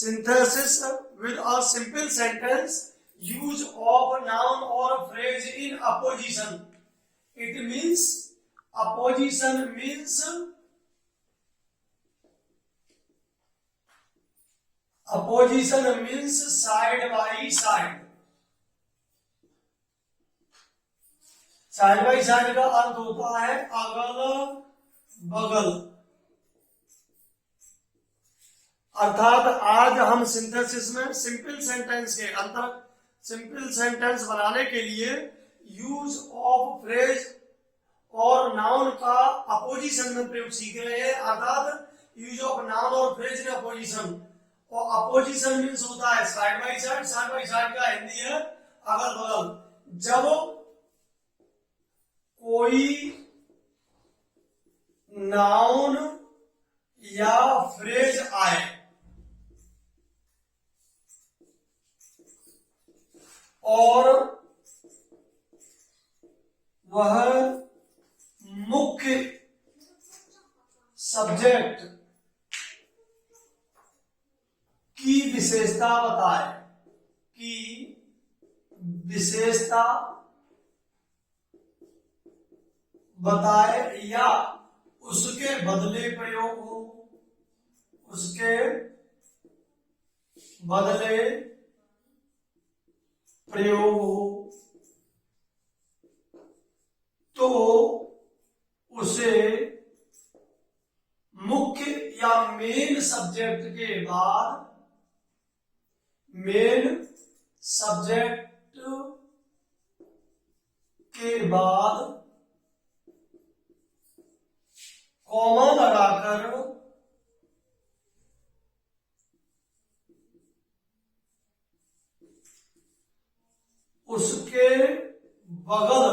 synthesis with a simple sentence, use of noun or phrase in opposition. It means opposition means side by side. Side by side का अर्थ होता है अगल बगल। अर्थात आज हम सिंथेसिस में सिंपल सेंटेंस के अंतर सिंपल सेंटेंस बनाने के लिए यूज ऑफ फ्रेज और नाउन का अपोजिशन में प्रयोग सीख रहे हैं। अर्थात यूज ऑफ नाउन और फ्रेज इन अपोजिशन। और अपोजिशन मीन्स होता है side by side. Side by side का हिंदी है अगल बगल। जब कोई नाउन या फ्रेज आए और वह मुख्य सब्जेक्ट की विशेषता बताए या उसके बदले प्रयोग हो तो उसे मुख्य या मेन सब्जेक्ट के बाद कॉमा लगाकर उसके बगल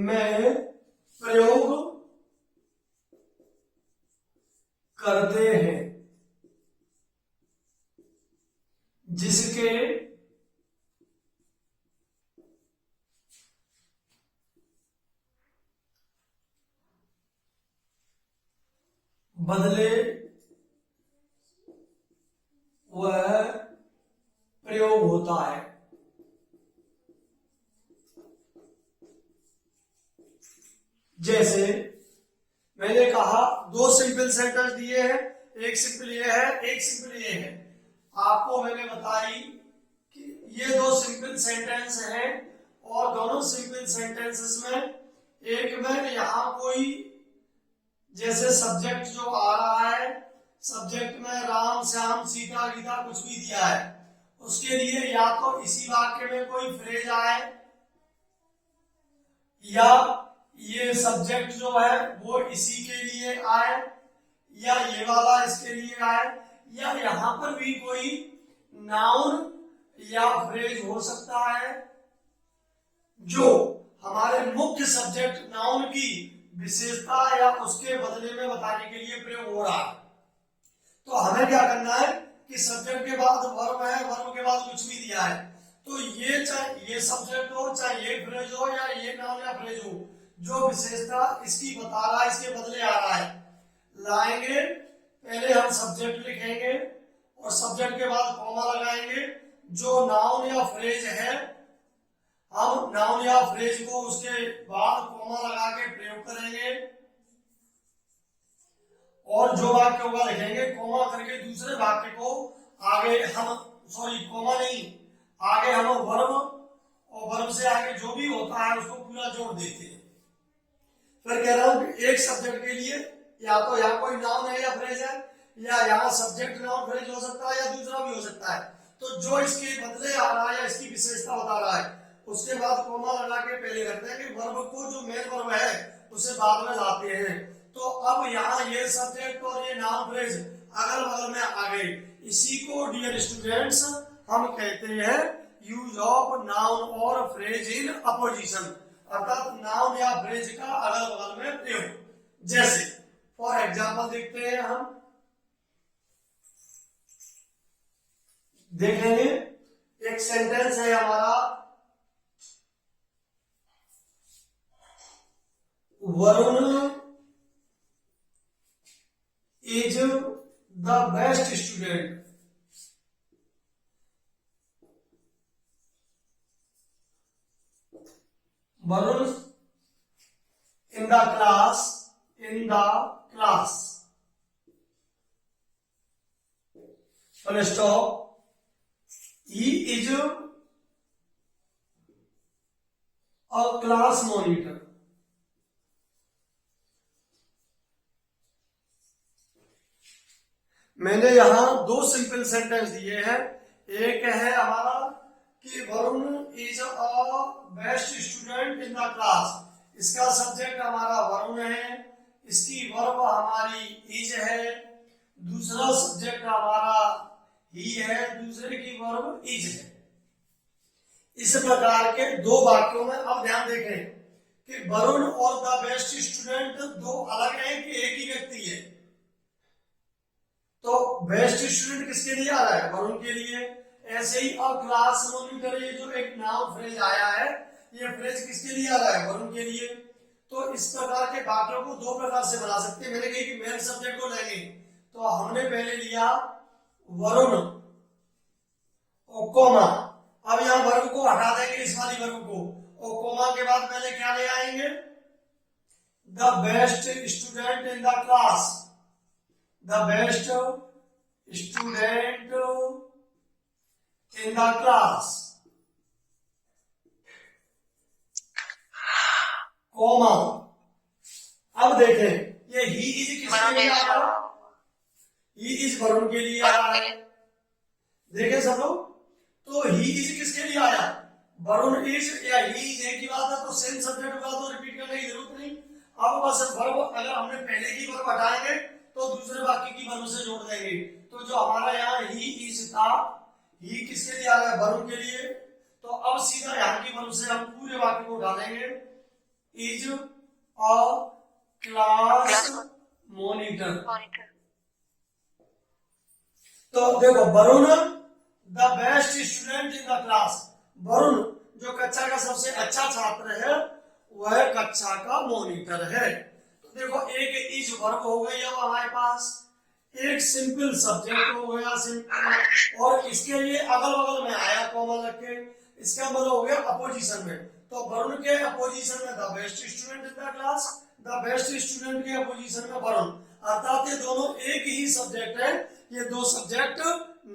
में प्रयोग करते हैं, जिसके बदले वह प्रयोग होता है। जैसे मैंने कहा दो सिंपल सेंटेंस दिए हैं, एक सिंपल ये है, एक सिंपल ये है। आपको मैंने बताई कि ये दो सिंपल सेंटेंस हैं और दोनों सिंपल सेंटेंसेस में एक में यहां कोई जैसे सब्जेक्ट जो आ रहा है, सब्जेक्ट में राम श्याम सीता गीता कुछ भी दिया है, उसके लिए या तो इसी वाक्य में कोई फ्रेज आए या ये सब्जेक्ट जो है वो इसी के लिए आए या ये वाला इसके लिए आए या यहां पर भी कोई नाउन या फ्रेज हो सकता है जो हमारे मुख्य सब्जेक्ट नाउन की विशेषता या उसके बदले में बताने के लिए प्रयोग हो रहा है। तो हमें क्या करना है कि सब्जेक्ट के बाद वर्ब है, वर्ब के बाद कुछ भी दिया है, तो ये चाहे ये सब्जेक्ट हो, चाहे ये फ्रेज हो या ये नाउन या फ्रेज हो, जो विशेषता इसकी बता रहा है, इसके बदले आ रहा है, लाएंगे। पहले हम सब्जेक्ट लिखेंगे और सब्जेक्ट के बाद कॉमा लगाएंगे। जो नाउन या फ्रेज है, हम नाउन या फ्रेज को उसके बाद कॉमा लगा के प्रयोग करेंगे और जो वाक्य होगा लिखेंगे कॉमा करके दूसरे वाक्य को आगे हम कॉमा नहीं, आगे हम वर्ब और वर्ब से आगे जो भी होता है उसको पूरा जोड़ देते हैं। फिर कह रहा हूं कि एक सब्जेक्ट के लिए या तो यहाँ कोई नाउन है या फ्रेज है या यहाँ सब्जेक्ट नाउन फ्रेज हो सकता है या दूसरा भी हो सकता है। तो जो इसके बदले आ रहा है या इसकी विशेषता बता रहा है उसके बाद कोमा लगा के पहले करते हैं कि वर्ब को जो मेन वर्ब है उसे बाद में लाते हैं। तो अब यहाँ ये सब्जेक्ट और ये नाउन फ्रेज अगल बगल में आ गए। इसी को डियर स्टूडेंट्स हम कहते हैं यूज ऑफ नाउन और फ्रेज इन अपोजिशन, अर्थात नाउन या फ्रेज का अगल बगल में प्रयोग। जैसे फॉर एग्जाम्पल देखते हैं, हम देखेंगे एक सेंटेंस है हमारा, Varun best student, Varun in the class, full stop. He is a class monitor. मैंने यहां दो सिंपल सेंटेंस दिए हैं। एक है हमारा कि Varun is a best student in the class, इसका सब्जेक्ट हमारा वरुण है, इसकी वर्ब हमारी इज है, दूसरा सब्जेक्ट हमारा ही है, दूसरे की वर्ब इज है। इस प्रकार के दो वाक्यों में अब ध्यान देखें कि वरुण और द बेस्ट स्टूडेंट दो अलग हैं कि एक ही व्यक्ति है। तो बेस्ट स्टूडेंट किसके लिए आ रहा है? वरुण के लिए। ऐसे ही अब क्लास मॉनिटर, ये जो एक नाउन फ्रेज आया है, ये फ्रेज किसके लिए आ रहा है? वरुण के लिए। तो इस प्रकार के वाक्यों को दो प्रकार से बना सकते हैं। मैंने कही कि मेन सब्जेक्ट को लेंगे तो हमने पहले लिया वरुण और कोमा, अब यहां वर्ब को हटा देंगे, इस वाली वर्ब को, और कोमा के बाद पहले क्या ले आएंगे? The best student in the class, the best student in the class, comma. अब देखें ये ही इज किसके लिए आ रहा है? ही इज वरुण के लिए आ रहा है। देखें सब लोग, तो ही इज किसके लिए आया? वरुण इज या ही इज एक ही बात है, तो सेम सब्जेक्ट होगा तो रिपीट करने की जरूरत नहीं। अब बस वर्ब अगर हमने पहले की वर्ब हटाएंगे तो दूसरे वाक्य की वर्ब से जोड़ देंगे। तो जो हमारा यहाँ ही इज था, ही किसके लिए आ रहा है? वरुण के लिए। तो अब सीधा यहाँ की वर्ब से हम पूरे वाक्य को डालेंगे, इज अ क्लास मॉनिटर। तो देखो Varun the best student in the class, Varun जो कक्षा का सबसे अच्छा छात्र है वह कक्षा का मॉनिटर है। तो देखो एक इज वर्ब हो गई अब हमारे पास, एक सिंपल सब्जेक्ट हो गया सिंपल, और इसके लिए अगल बगल में आया कॉमा लग के, इसका मतलब हो गया अपोजिशन में। तो वरुण के अपोजिशन में the best student in the class, the best student के अपोजिशन में वरुण, अर्थात ये दोनों एक ही सब्जेक्ट है, ये दो सब्जेक्ट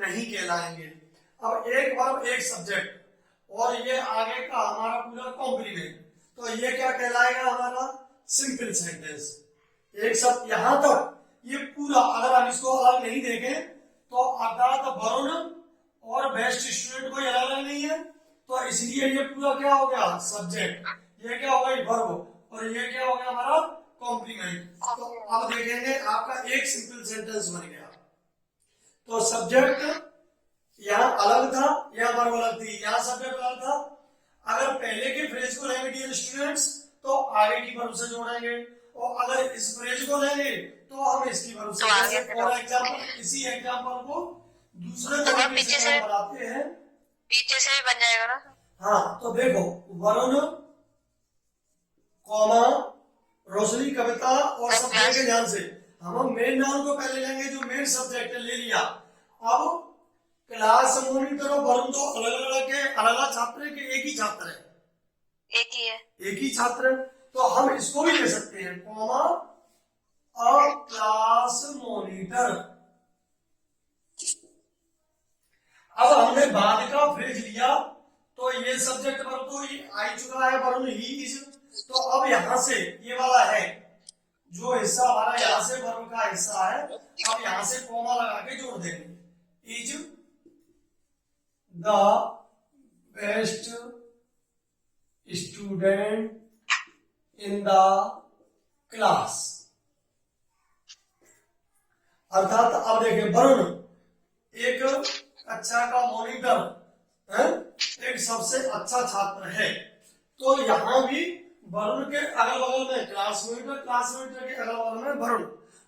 नहीं कहलाएंगे। अब एक वर्ब एक सब्जेक्ट और ये आगे का हमारा पूरा कॉम्प्लीमेंट, तो ये क्या कहलाएगा? हमारा सिंपल सेंटेंस। एक शब्द यहां तक ये पूरा, अगर हम इसको अलग नहीं देखें तो अर्थात वरुण और बेस्ट स्टूडेंट कोई अलग अलग नहीं है, तो इसलिए ये पूरा क्या हो गया? सब्जेक्ट। ये क्या हो गई? वर्ब, और ये क्या हो गया? हमारा कॉम्प्लीमेंट। तो अब देखेंगे आपका एक सिंपल सेंटेंस बन गया। तो सब्जेक्ट यहाँ अलग था, यहाँ वर्ब अलग थी, यहाँ सब्जेक्ट अलग था। अगर पहले के फ्रेज को लेंगे डियर स्टूडेंट्स तो आगे की वर्ब से जोड़ेंगे, और अगर इस फ्रेज को लेंगे तो हम इसकी वर्ब से। फॉर एग्जाम्पल इसी एग्जाम्पल को दूसरे तरीके से बनाते हैं, पीछे से भी बन जाएगा ना। हाँ तो देखो वरुण कॉमा रोशनी कविता और सब लेंगे ध्यान से। हम मेन नाउन को पहले लेंगे जो मेन सब्जेक्ट ले लिया। अब क्लास मॉनिटर और वरुण तो अलग अलग के, अलग अलग छात्र के, एक ही छात्र है, एक ही है, एक ही छात्र। तो हम इसको भी ले सकते हैं कॉमा अ क्लास मॉनिटर। अब हमने बाद का फ्रेज लिया तो ये सब्जेक्ट वर्ब तो आ चुका है, वरुण ही इज। तो अब यहां से ये वाला है जो हिस्सा हमारा, यहां से वर्ब का हिस्सा है, अब यहां से कॉमा लगा के जोड़ देंगे, is the best student in the class. अर्थात अब देखें वरुण एक कक्षा का मॉनिटर है, एक सबसे अच्छा छात्र है। तो यहां भी वरुण के अगल बगल में क्लास मॉनिटर, क्लास मॉनिटर के अगल बगल में वरुण,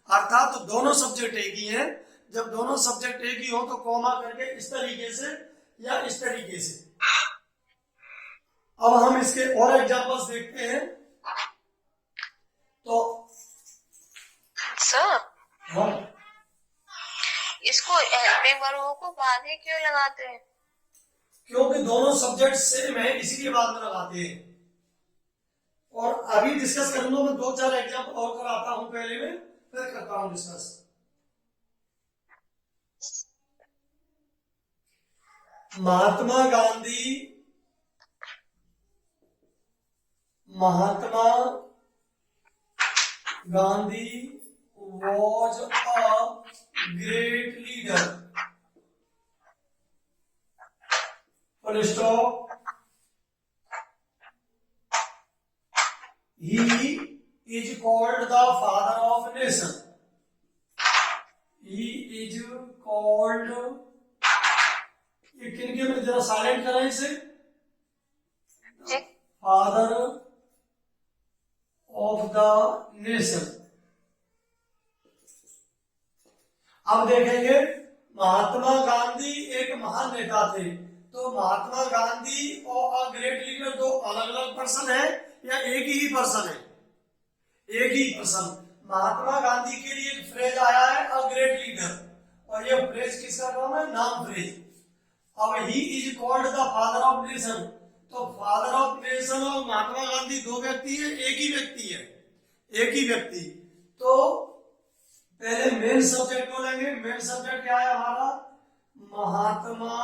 अर्थात दोनों सब्जेक्ट एक ही हैं। जब दोनों सब्जेक्ट एक ही हो तो कॉमा करके इस तरीके से या इस तरीके से। अब हम इसके और एग्जांपल्स देखते हैं। तो सर हाँ इसको हेल्पिंग वर्बों को बाद में क्यों लगाते हैं? क्योंकि दोनों सब्जेक्ट सेम है, इसीलिए बाद में लगाते हैं। और अभी डिस्कस करूंगा मैं, 2-4 एग्जाम्पल और कराता हूं पहले में, फिर करता हूं discuss. Mahatma Gandhi was a great leader. Full stop. He is called the father of nation. He is called, ये किनके में जरा साइलेंट करें इसे, फादर ऑफ द नेशन। अब देखेंगे महात्मा गांधी एक महान नेता थे, तो महात्मा गांधी और अ ग्रेट लीडर दो अलग अलग पर्सन है या एक ही पर्सन है? एक ही पर्सन। महात्मा गांधी के लिए एक फ्रेज आया है अ ग्रेट लीडर, और ये फ्रेज किसका काम है? नाम फ्रेज। अब he is called the father of nation, तो फादर ऑफ नेशन और महात्मा गांधी दो व्यक्ति है, एक ही व्यक्ति है, एक ही व्यक्ति। तो पहले मेन सब्जेक्ट को लेंगे। मेन सब्जेक्ट क्या है हमारा? महात्मा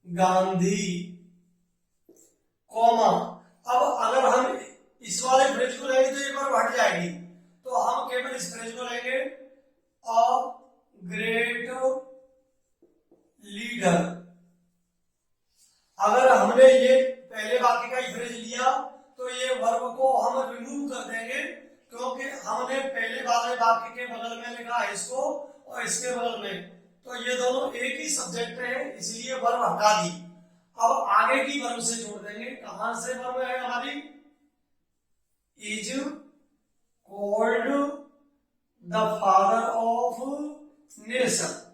गांधी, कॉमा। अब अगर हम इस वाले फ्रेज को लेंगे तो एक बार हट जाएगी, तो हम केवल इस फ्रेज को लेंगे अ ग्रेट लीडर। अगर हमने ये पहले वाक्य का ही फ्रेज लिया तो ये वर्ब को हम रिमूव कर देंगे, क्योंकि हमने पहले वाले वाक्य के बगल में लिखा है इसको और इसके बगल में, तो ये दोनों एक ही सब्जेक्ट है, इसलिए वर्ब हटा दी। अब आगे की वर्ब से जोड़ देंगे। कहां से वर्ब है हमारी? Is called the father of nation.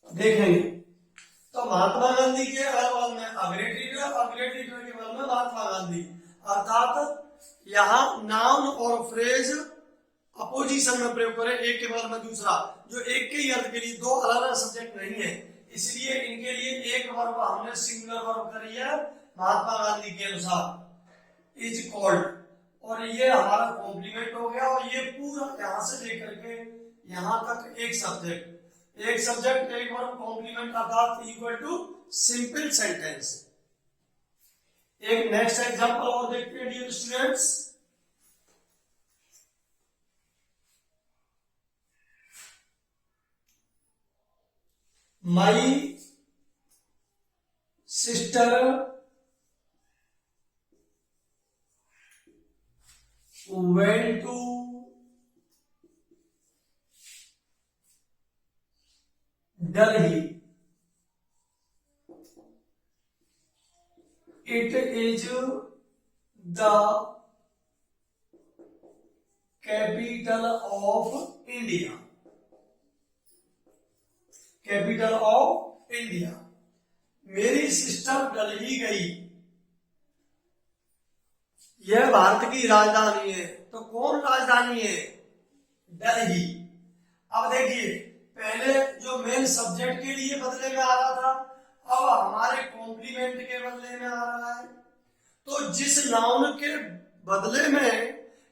देखेंगे तो महात्मा गांधी के बगल में अग्रेट लीडर, अग्रेट लीडर के बगल में महात्मा गांधी, अर्थात यहाँ नाउन और फ्रेज अपोजिशन में प्रयोग करें, एक के बगल में दूसरा, जो एक के ही अर्थ के लिए दो अलग अलग सब्जेक्ट नहीं है, इसलिए इनके लिए एक वर्ब हमने सिंगुलर वर्ब करी है महात्मा गांधी के अनुसार, इज कॉल्ड। और ये हमारा कॉम्प्लीमेंट हो गया, और ये पूरा यहां से लेकर के यहां तक एक सब्जेक्ट, एक सब्जेक्ट एक वर्ब कॉम्प्लीमेंट अर्थात इक्वल टू सिंपल सेंटेंस। एक नेक्स्ट एग्जांपल और देखते हैं dear students. My sister went to Delhi. It is the capital of India. Capital of India. मेरी सिस्टर दिल्ली गई, यह भारत की राजधानी है, तो कौन राजधानी है? दिल्ली। अब देखिए पहले जो मेन सब्जेक्ट के लिए बदले में आ रहा था, अब हमारे कॉम्प्लीमेंट के बदले में आ रहा है। तो जिस नाउन के बदले में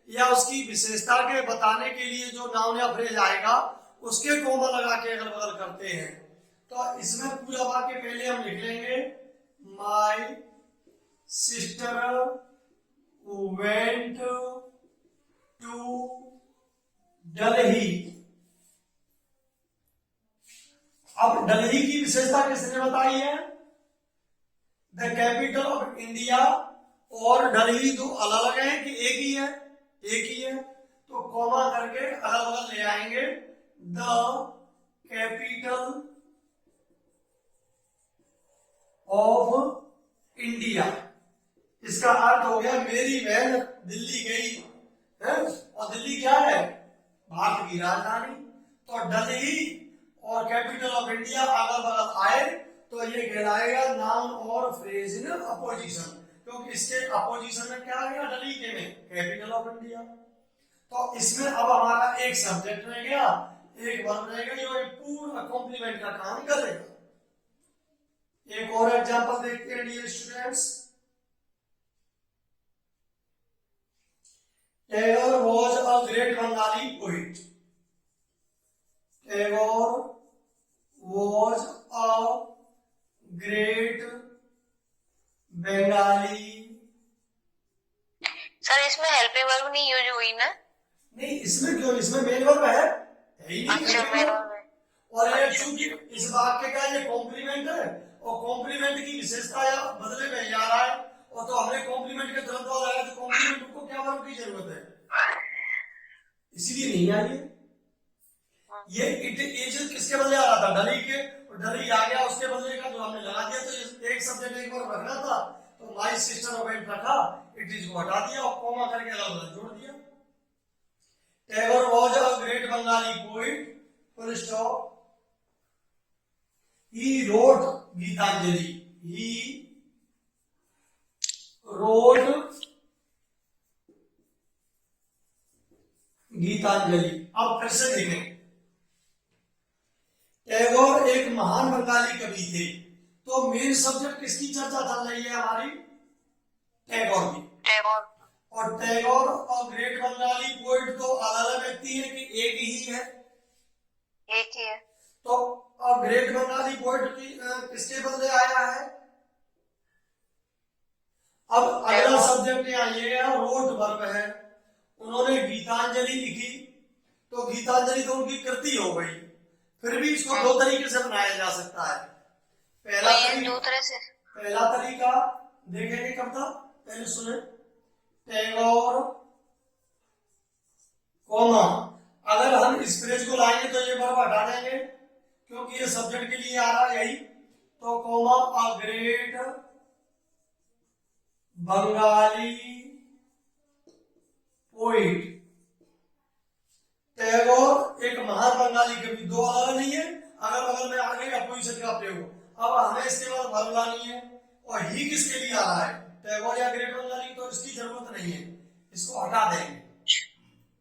या उसकी विशेषता के बताने के लिए जो नाउन या फ्रेज आएगा उसके कोमा लगा के अगल बगल करते हैं, तो इसमें पूरा वाक्य पहले हम लिख लेंगे, my sister went to Delhi. अब दिल्ली की विशेषता किसने बताई है? द कैपिटल ऑफ इंडिया और दिल्ली दो अलग अलग है कि एक ही है? एक ही है, तो कॉमा करके अलग अलग ले आएंगे, द कैपिटल ऑफ इंडिया। इसका अर्थ हो गया मेरी बहन दिल्ली गई है, और दिल्ली क्या है? भारत की राजधानी। तो दिल्ली और कैपिटल ऑफ इंडिया अगल बगल आए तो ये कहलाएगा नाउन और फ्रेज इन अपोजिशन, क्योंकि इसके अपोजिशन में क्या आएगा? दिल्ली के में कैपिटल ऑफ इंडिया। तो इसमें अब हमारा एक सब्जेक्ट रह गया, एक वर्ब रह गया, जो एक पूरा कॉम्प्लीमेंट का काम करेगा। एक और एग्जांपल देखते हैं dear students. Tagore was a great Bengali poet. Tagore was a great Bengali. Sir इसमें हेल्पिंग वर्ब नहीं यूज हुई ना? नहीं, इसमें क्यों, इसमें मेन वर्ब है ही नहीं। अच्छा, मेन वर्ब है। और ये चूंकि इस वाक्य का ये कॉम्प्लीमेंट है, और कॉम्प्लीमेंट की विशेषता या बदले में आ रहा है, और तो हमने कॉम्प्लीमेंट के तुरंत बाद आया, तो कॉम्प्लीमेंट को क्या वर्ब की जरूरत है, इसीलिए नहीं आई है। ये इट इज किसके बदले आ रहा था, डरी के, और डरी आ गया, उसके बदले का जो हमने लगा दिया, तो एक सब्जेक्ट एक बार रखना था, तो माई सिस्टर वेंट रखा, इट इज को हटा दिया और कॉमा करके अलग जोड़ दिया। Tagore was a great Bengali poet, full stop. He wrote Gitanjali. He wrote Gitanjali. अब फिर से देखें, टैगोर एक महान बंगाली कवि थे, तो मेन सब्जेक्ट किसकी चर्चा चल रही है हमारी, टैगोर की। टैगोर। और टैगोर और ग्रेट बंगाली पोइट तो अलग अलग व्यक्ति है कि एक ही है, एक ही है। तो अब ग्रेट बंगाली पोइट की किसके बदले आया है। अब अगला सब्जेक्ट यहाँ ये है, रोट वर्ब है, उन्होंने गीतांजलि लिखी, तो गीतांजलि तो उनकी कृति हो गई, फिर भी इसको दो तरीके से बनाया जा सकता है। पहला तरीका देखेंगे कब था, पहले सुने, टैगोर कॉमा, अगर हम इस फ्रेज को लाएंगे तो ये वर्ब हटा देंगे क्योंकि ये सब्जेक्ट के लिए आ रहा है यही, तो कॉमा अ ग्रेट बंगाली पोइट। टैगोर एक महान बंगाली कवि, दो अलग नहीं है, अगर बगल में आ गई अपोजिशन का प्रयोग। अब हमें इसके बाद वर्ब लानी है, और ही किसके लिए आ रहा है, टैगोर या ग्रेट बंगाली, तो इसकी जरूरत नहीं है, इसको हटा देंगे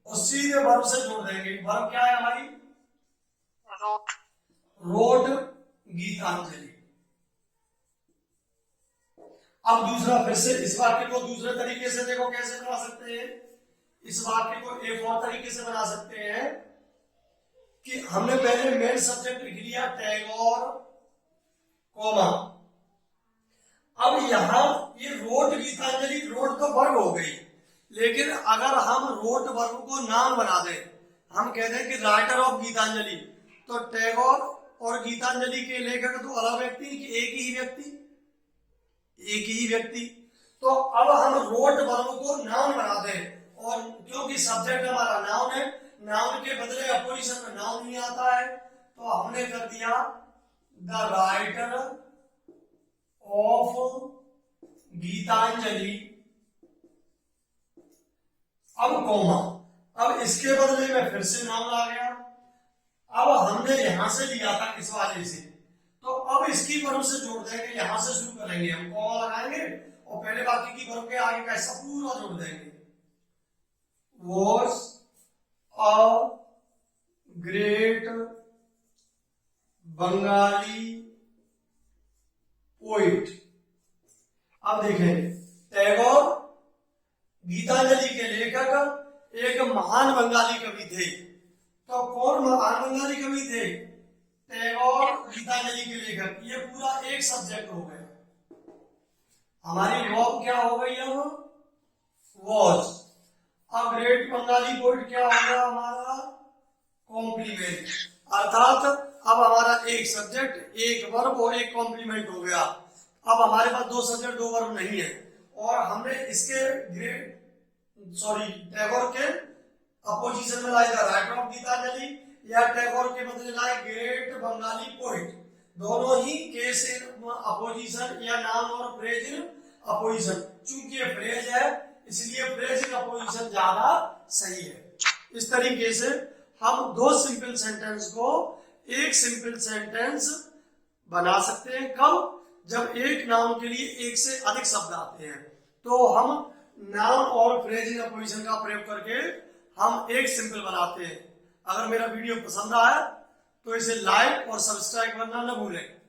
और सीधे वर्ब से जोड़ देंगे। वर्ब क्या है हमारी, रोट। रोट गीतांजलि। अब दूसरा, फिर से इस वाक्य को दूसरे तरीके से देखो कैसे बना सकते हैं। इस वाक्य को एक और तरीके से बना सकते हैं कि हमने पहले मेन सब्जेक्ट लिख लिया टैगोर कॉमा, अब यहां ये रोट गीतांजलि, रोट तो वर्ब हो गई, लेकिन अगर हम रोट वर्ब को नाम बना दें, हम कहते हैं कि राइटर ऑफ गीतांजलि, तो टैगोर और गीतांजलि के लेखक तो अलग व्यक्ति कि एक ही व्यक्ति, एक ही व्यक्ति। तो अब हम रोट वर्ब को नाउन बना दें, और क्योंकि सब्जेक्ट हमारा नाउन है, नाउन के बदले अपोजिशन में नाउन नहीं आता है, तो हमने कर दिया द राइटर ऑफ गीतांजलि, अब कॉमा, अब इसके बदले में फिर से नाउन आ गया। अब हमने यहां से लिया था इस वाले से, तो अब इसकी वर्ब से जोड़ देंगे, यहां से शुरू करेंगे, हम कॉमा लगाएंगे और पहले बाकी की वर्ब के आगे का हिस्सा पूरा जोड़ देंगे। Was a great Bengali poet. अब देखें, टैगोर गीतांजलि के लेखक एक महान बंगाली कवि थे, तो कौन महान बंगाली कवि थे, टैगोर गीतांजलि के लेखक। ये पूरा एक सब्जेक्ट हो गया, हमारी वर्ब क्या हो गई, अब वॉज। अब ग्रेट बंगाली पोइट क्या होगा हमारा, कॉम्प्लीमेंट, अर्थात अब हमारा एक सब्जेक्ट एक वर्ब और एक कॉम्प्लीमेंट हो गया। अब हमारे पास दो सब्जेक्ट दो वर्ब नहीं है, और हमने इसके टैगोर के अपोजिशन में लाए था राइटर ऑफ गीतांजलि, या टैगोर के बदले लाए ग्रेट बंगाली पोइट। दोनों ही केस इन अपोजिशन या नाउन और फ्रेज इन अपोजिशन। चूंकि ये फ्रेज है इसलिए फ्रेज इन अपोजिशन ज्यादा सही है। इस तरीके से हम दो सिंपल सेंटेंस को एक सिंपल सेंटेंस बना सकते हैं। कब, जब एक नाउन के लिए एक से अधिक शब्द आते हैं, तो हम नाउन और फ्रेज इन अपोजिशन का प्रयोग करके हम एक सिंपल बनाते हैं। अगर मेरा वीडियो पसंद आया तो इसे लाइक और सब्सक्राइब करना न भूलें।